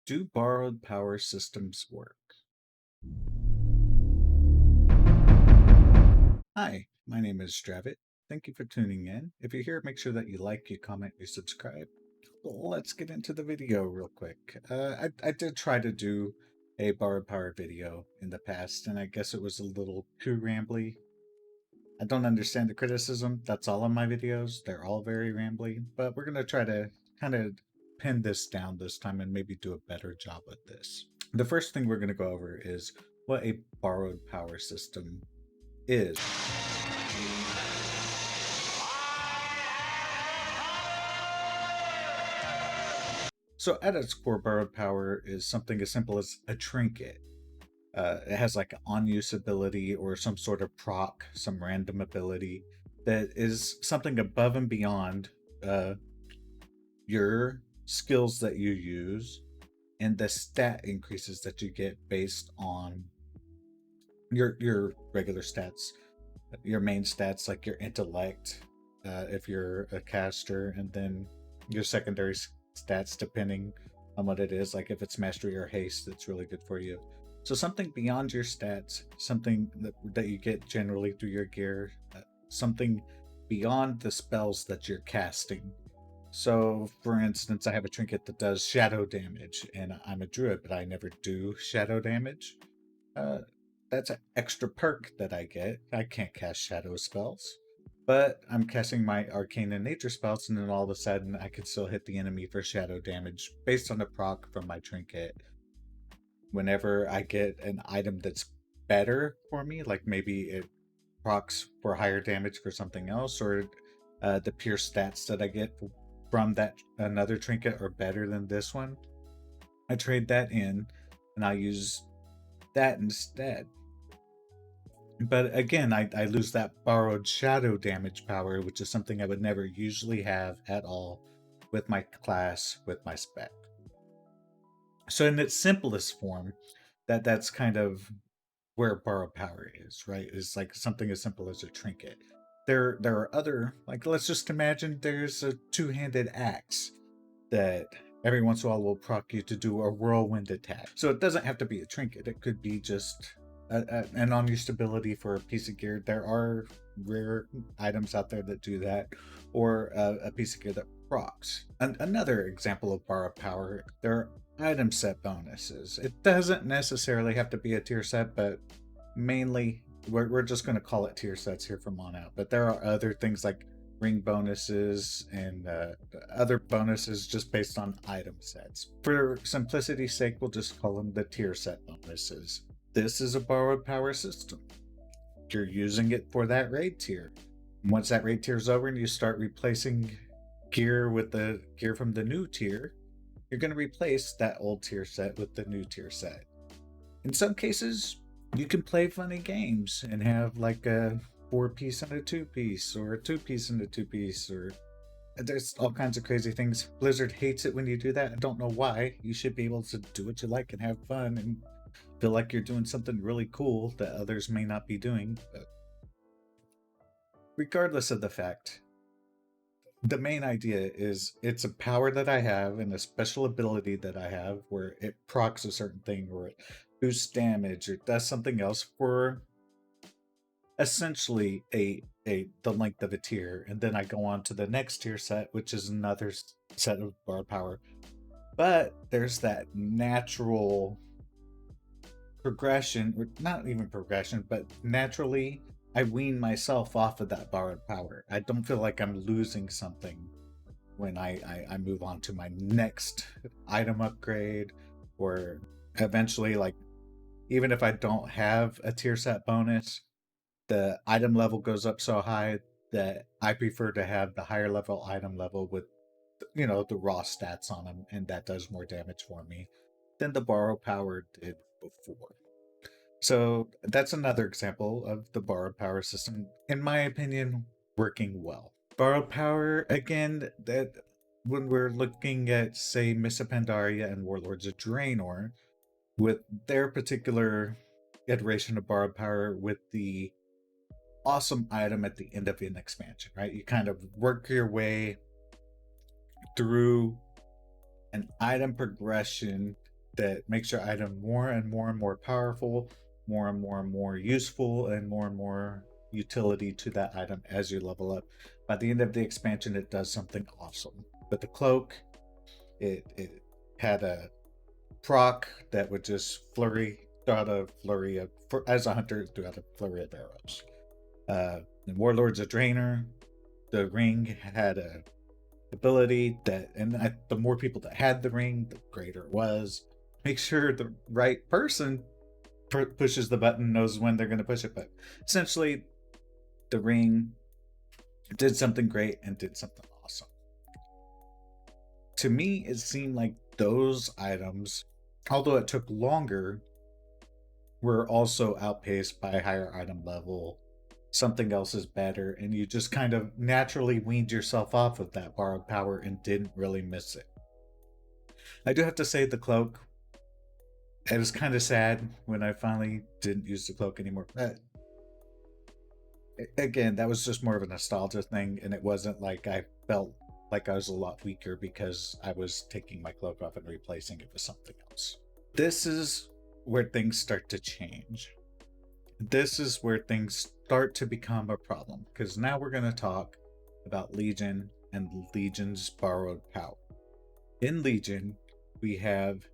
Do borrowed power systems work? Hi, my name is Dravot. Thank you for tuning in. If you're here, make sure that you like, you comment, you subscribe. Well, let's get into the video real quick. I did try to do a borrowed power video in the past, and I guess it was a little too rambly. I don't understand the criticism. That's all of my videos. They're all very rambly, but we're going to try to kind of pin this down this time and maybe do a better job with this. The first thing we're going to go over is what a borrowed power system is. So, at its core, borrowed power is something as simple as a trinket. It has like an on use ability or some sort of proc, some random ability that is something above and beyond uh, your skills that you use and the stat increases that you get based on your regular stats, your main stats like your intellect, if you're a caster, and then your secondary stats depending on what it is. Like if it's mastery or haste, it's really good for you. So something beyond your stats, something that you get generally through your gear, something beyond the spells that you're casting. So, for instance, I have a trinket that does shadow damage, and I'm a druid, but I never do shadow damage. Uh, that's an extra perk that I get. I can't cast shadow spells, but I'm casting my arcane and nature spells, and then all of a sudden I can still hit the enemy for shadow damage based on the proc from my trinket. Whenever I get an item that's better for me, like maybe it procs for higher damage for something else, or the pure stats that I get from that another trinket are better than this one, I trade that in and I use that instead. But again, I lose that borrowed shadow damage power, which is something I would never usually have at all with my class, with my spec. So in its simplest form, that's kind of where borrowed power is, right? Is like something as simple as a trinket. There are other, like, let's just imagine there's a two-handed axe that every once in a while will proc you to do a whirlwind attack. So it doesn't have to be a trinket. It could be just an on-use ability for a piece of gear. There are rare items out there that do that, or a piece of gear that procs. Another example of borrowed power, there are item set bonuses. It doesn't necessarily have to be a tier set, but mainly we're just going to call it tier sets here from on out. But there are other things like ring bonuses and other bonuses just based on item sets. For simplicity's sake, we'll just call them the tier set bonuses. This is a borrowed power system. You're using it for that raid tier. Once that raid tier is over and you start replacing gear with the gear from the new tier, you're going to replace that old tier set with the new tier set. In some cases, you can play funny games and have like a 4-piece and a 2-piece, or a 2-piece and a 2-piece, or there's all kinds of crazy things. Blizzard hates it when you do that. I don't know why. You should be able to do what you like and have fun and feel like you're doing something really cool that others may not be doing. But regardless of the fact, the main idea is it's a power that I have and a special ability that I have where it procs a certain thing, or it boosts damage, or does something else for essentially a the length of a tier, and then I go on to the next tier set, which is another set of bar power. But there's that natural progression, or not even progression, but naturally I wean myself off of that borrowed power. I don't feel like I'm losing something when I move on to my next item upgrade, or eventually, like, even if I don't have a tier set bonus, the item level goes up so high that I prefer to have the higher level item level with, the raw stats on them, and that does more damage for me than the borrow power did before. So that's another example of the borrowed power system, in my opinion, working well. Borrowed power, again, that when we're looking at, say, Miss Pandaria and Warlords of Draenor, with their particular iteration of borrowed power with the awesome item at the end of an expansion, right? You kind of work your way through an item progression that makes your item more and more powerful, more and more useful, and more utility to that item as you level up. By the end of the expansion, it does something awesome. But the cloak, it had a proc that would just throw out a flurry of, as a hunter, throw out a flurry of arrows. In Warlords of Draenor, the ring had a ability that, and the more people that had the ring, the greater it was. Make sure the right person pushes the button, knows when they're going to push it. But essentially, the ring did something great and did something awesome. To me, it seemed like those items, although it took longer, were also outpaced by a higher item level. Something else is better, and you just kind of naturally weaned yourself off of that borrowed power and didn't really miss it. I do have to say, the cloak, it was kind of sad when I finally didn't use the cloak anymore. But again, that was just more of a nostalgia thing, and it wasn't like I felt like I was a lot weaker because I was taking my cloak off and replacing it with something else. This is where things start to change. This is where things start to become a problem, because now we're going to talk about Legion and Legion's borrowed power. In Legion, we have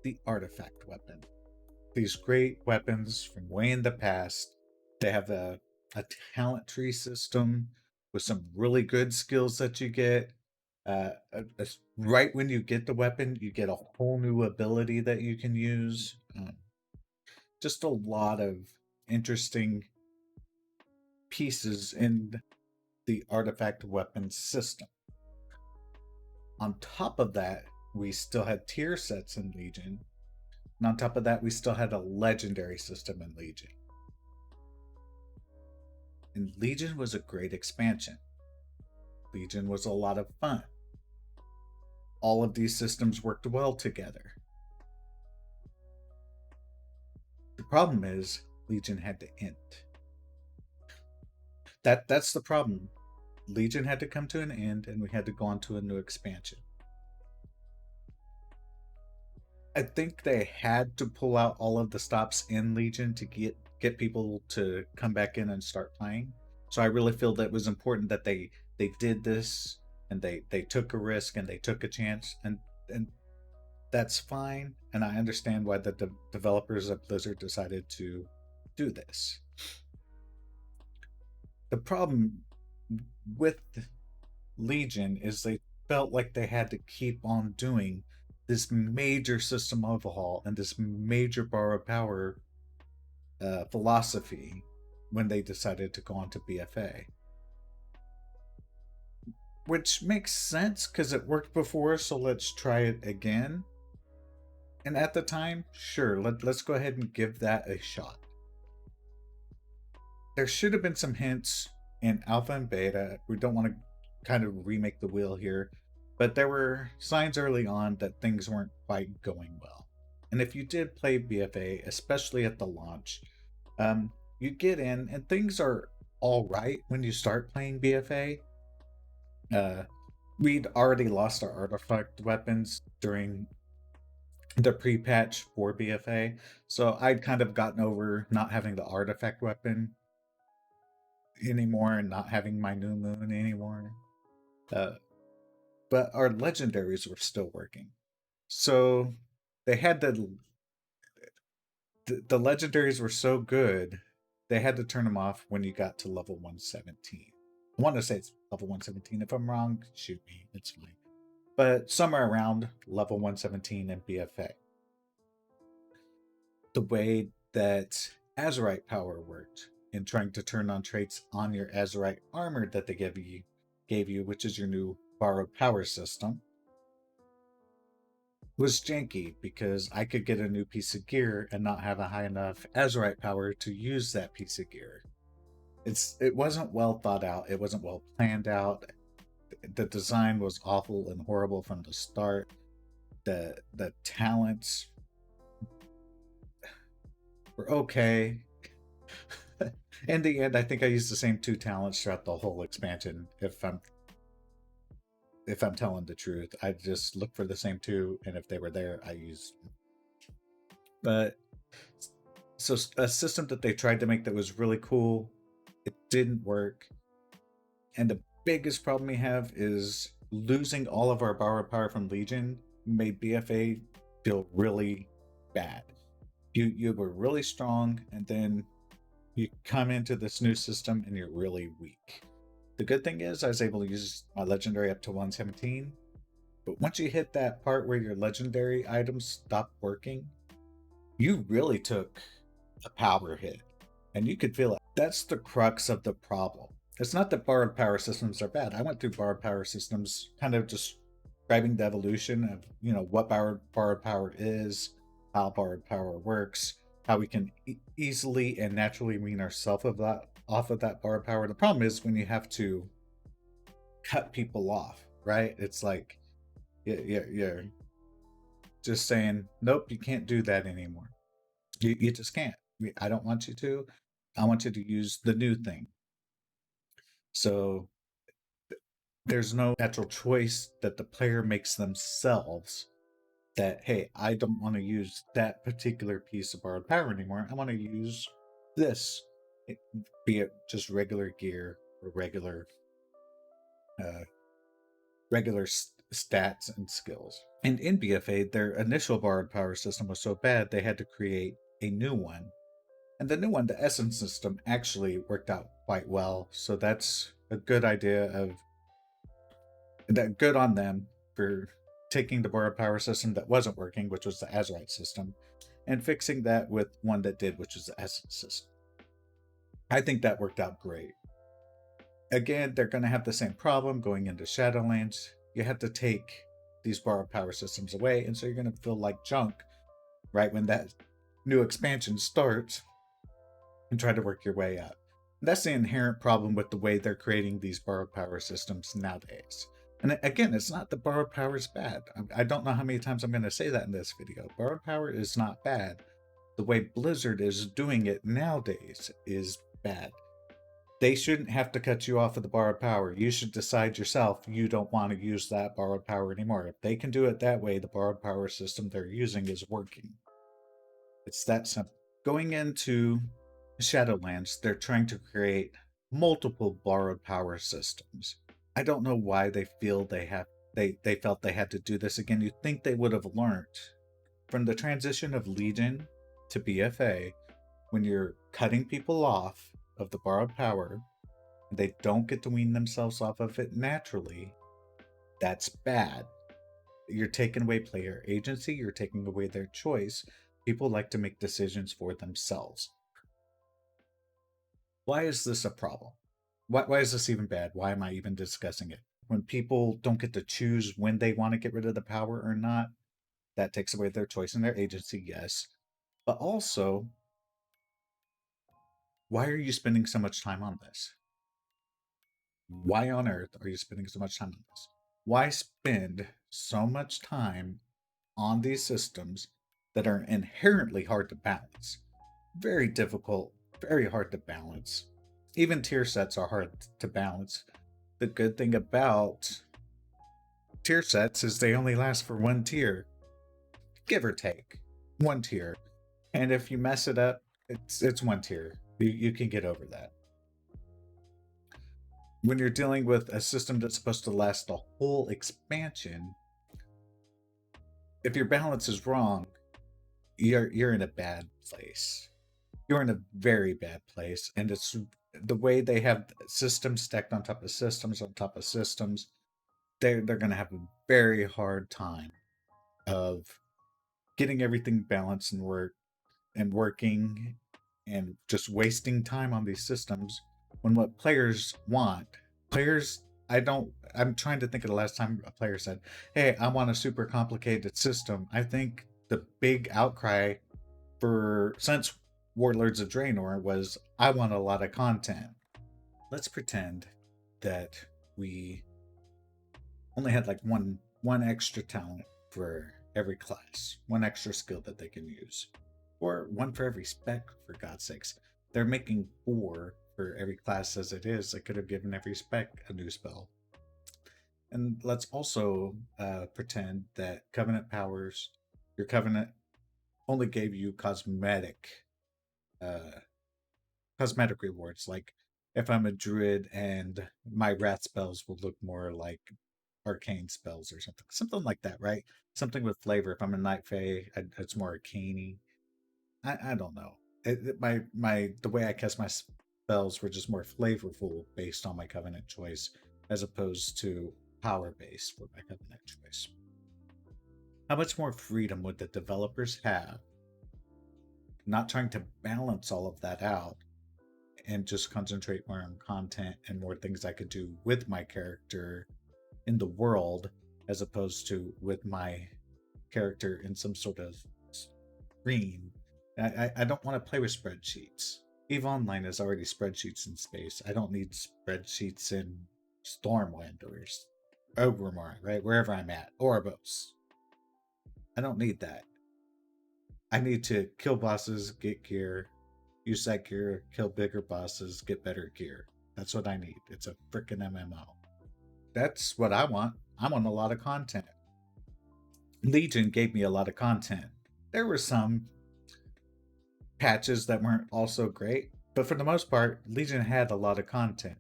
the artifact weapon. These great weapons from way in the past. They have a talent tree system with some really good skills that you get. Right when you get the weapon, you get a whole new ability that you can use. Just a lot of interesting pieces in the artifact weapon system. On top of that, we still had tier sets in Legion. And on top of that, we still had a legendary system in Legion. And Legion was a great expansion. Legion was a lot of fun. All of these systems worked well together. The problem is, Legion had to end. That's the problem. Legion had to come to an end, and we had to go on to a new expansion. I think they had to pull out all of the stops in Legion to get people to come back in and start playing. So I really feel that it was important that they did this, and they took a risk and they took a chance, and that's fine. And I understand why the developers of Blizzard decided to do this. The problem with Legion is they felt like they had to keep on doing this major system overhaul and this major borrowed power philosophy when they decided to go on to BFA. Which makes sense because it worked before, so let's try it again. And at the time, sure, let's go ahead and give that a shot. There should have been some hints in alpha and beta. We don't want to kind of remake the wheel here, but there were signs early on that things weren't quite going well. And if you did play BFA, especially at the launch, you get in and things are all right when you start playing BFA. We'd already lost our artifact weapons during the pre-patch for BFA, so I'd kind of gotten over not having the artifact weapon anymore and not having my new moon anymore. But our legendaries were still working, so they had the legendaries were so good they had to turn them off when you got to level 117. I want to say it's level 117. If I'm wrong, shoot me, it's fine. But somewhere around level 117 in BFA. The way that Azerite power worked in trying to turn on traits on your Azerite armor that they gave you, which is your new borrowed power system, was janky because I could get a new piece of gear and not have a high enough Azerite power to use that piece of gear. It wasn't well thought out. It wasn't well planned out. The design was awful and horrible from the start. The talents were okay. In the end, I think I used the same 2 talents throughout the whole expansion. If I'm telling the truth, I just looked for the same 2, and if they were there, I used them. But so a system that they tried to make that was really cool, it didn't work. And the biggest problem we have is losing all of our borrowed power from Legion made BFA feel really bad. You were really strong, and then you come into this new system and you're really weak. The good thing is I was able to use my legendary up to 117, but once you hit that part where your legendary items stop working, you really took a power hit, and you could feel it. That's the crux of the problem. It's not that borrowed power systems are bad. I went through borrowed power systems, kind of describing the evolution of what borrowed power is, how borrowed power works, how we can easily and naturally wean ourselves of that off of that borrowed power. The problem is when you have to cut people off, right? It's like you're just saying, nope, you can't do that anymore. You just can't. I don't want you to. I want you to use the new thing. So there's no natural choice that the player makes themselves that, hey, I don't want to use that particular piece of borrowed power anymore. I want to use this, be it just regular gear or uh, regular stats and skills. And in BFA, their initial borrowed power system was so bad they had to create a new one. And the new one, the Essence system, actually worked out quite well. So that's a good idea of that. Good on them for taking the borrowed power system that wasn't working, which was the Azerite system, and fixing that with one that did, which was the Essence system. I think that worked out great. Again, they're going to have the same problem going into Shadowlands. You have to take these borrowed power systems away, and so you're going to feel like junk right when that new expansion starts and try to work your way up. That's the inherent problem with the way they're creating these borrowed power systems nowadays. And again, it's not that borrowed power is bad. I don't know how many times I'm going to say that in this video. Borrowed power is not bad. The way Blizzard is doing it nowadays is bad. They shouldn't have to cut you off of the borrowed power. You should decide yourself you don't want to use that borrowed power anymore. If they can do it that way, the borrowed power system they're using is working. It's that simple. Going into Shadowlands, they're trying to create multiple borrowed power systems. I don't know why they feel they felt they had to do this again. You'd think they would have learned from the transition of Legion to BFA. When you're cutting people off of the borrowed power, they don't get to wean themselves off of it naturally. That's bad. You're taking away player agency, you're taking away their choice. People like to make decisions for themselves. Why is this a problem? Why is this even bad? Why am I even discussing it? When people don't get to choose when they want to get rid of the power or not, that takes away their choice and their agency, yes. But also, why are you spending so much time on this? Why on earth are you spending so much time on this? Why spend so much time on these systems that are inherently hard to balance? Very difficult, very hard to balance. Even tier sets are hard to balance. The good thing about tier sets is they only last for one tier, give or take one tier. And if you mess it up, it's one tier. You can get over that. When you're dealing with a system that's supposed to last the whole expansion, if your balance is wrong, you're in a bad place. You're in a very bad place, and it's the way they have systems stacked on top of systems on top of systems. They're going to have a very hard time of getting everything balanced and working, and just wasting time on these systems when what players want. Players, I'm trying to think of the last time a player said, hey, I want a super complicated system. I think the big outcry for since Warlords of Draenor was, I want a lot of content. Let's pretend that we only had like one extra talent for every class, one extra skill that they can use, or one for every spec, for God's sakes. They're making 4 for every class as it is. They could have given every spec a new spell. And let's also pretend that Covenant powers, your Covenant only gave you uh, cosmetic rewards. Like if I'm a druid and my wrath spells will look more like arcane spells or something like that, right? Something with flavor. If I'm a night fae, it's more arcane. I don't know. The way I cast my spells were just more flavorful based on my covenant choice, as opposed to power based for my covenant choice. How much more freedom would the developers have, not trying to balance all of that out and just concentrate more on content and more things I could do with my character in the world, as opposed to with my character in some sort of screen. I don't want to play with spreadsheets. EVE Online is already spreadsheets in space. I don't need spreadsheets in Stormwind or Ogrimmar, right? Wherever I'm at. Orbos. I don't need that. I need to kill bosses, get gear, use that gear, kill bigger bosses, get better gear. That's what I need. It's a frickin' MMO. That's what I want. I want a lot of content. Legion gave me a lot of content. There were some patches that weren't also great, but for the most part, Legion had a lot of content.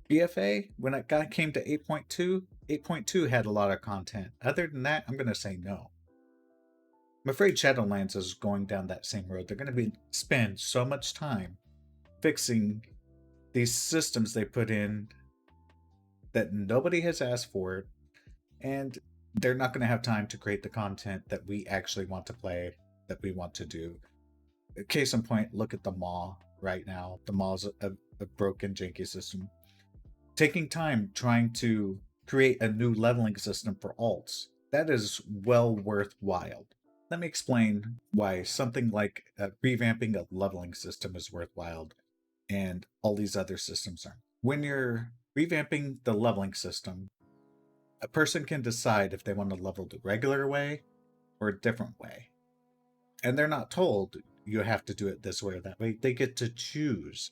BFA, when it came to 8.2, 8.2 had a lot of content. Other than that, I'm going to say no. I'm afraid Shadowlands is going down that same road. They're going to spend so much time fixing these systems they put in that nobody has asked for, and they're not going to have time to create the content that we actually want to play, that we want to do. Case in point, look at the Maw right now. The Maw's a broken, janky system. Taking time trying to create a new leveling system for alts, that is well worthwhile. Let me explain why something like revamping a leveling system is worthwhile and all these other systems aren't. When you're revamping the leveling system, a person can decide if they want to level the regular way or a different way. And they're not told you have to do it this way or that way. They get to choose.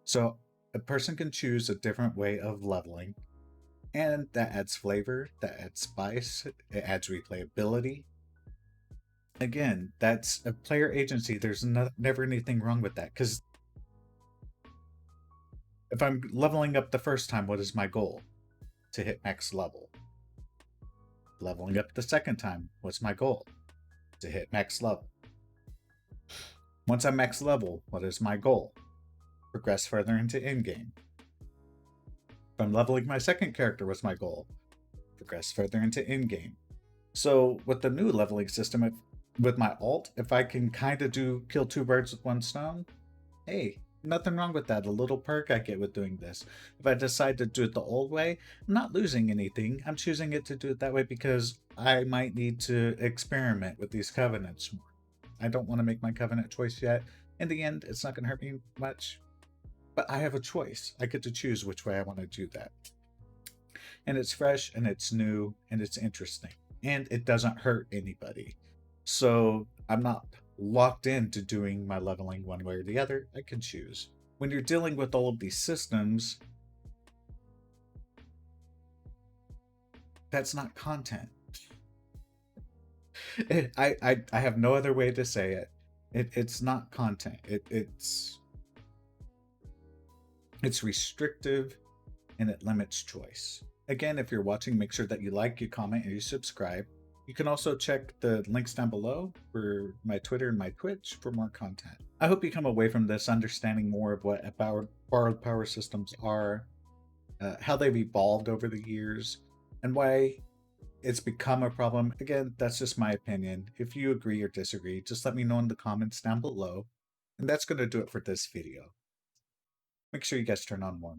So a person can choose a different way of leveling, and that adds flavor, that adds spice, it adds replayability. Again, that's a player agency. There's never anything wrong with that, because if I'm leveling up the first time, what is my goal? To hit max level. Leveling up the second time, what's my goal? To hit max level. Once I'm max level, what is my goal? Progress further into in-game. If I'm leveling my second character, what's my goal? Progress further into in-game. So with the new leveling system, with my alt, if I can kind of kill two birds with one stone, hey, nothing wrong with that. A little perk I get with doing this. If I decide to do it the old way, I'm not losing anything. I'm choosing it to do it that way because I might need to experiment with these covenants more. I don't want to make my covenant choice yet. In the end, it's not going to hurt me much. But I have a choice. I get to choose which way I want to do that. And it's fresh, and it's new, and it's interesting. And it doesn't hurt anybody. So I'm not locked into doing my leveling one way or the other. I can choose. When you're dealing with all of these systems, that's not content. I have no other way to say it. It's not content. It's restrictive, and it limits choice. Again, if you're watching, make sure that you like, you comment, and you subscribe. You can also check the links down below for my Twitter and my Twitch for more content. I hope you come away from this understanding more of what borrowed power systems are, how they've evolved over the years, and why it's become a problem. Again, that's just my opinion. If you agree or disagree, just let me know in the comments down below. And that's going to do it for this video. Make sure you guys turn on more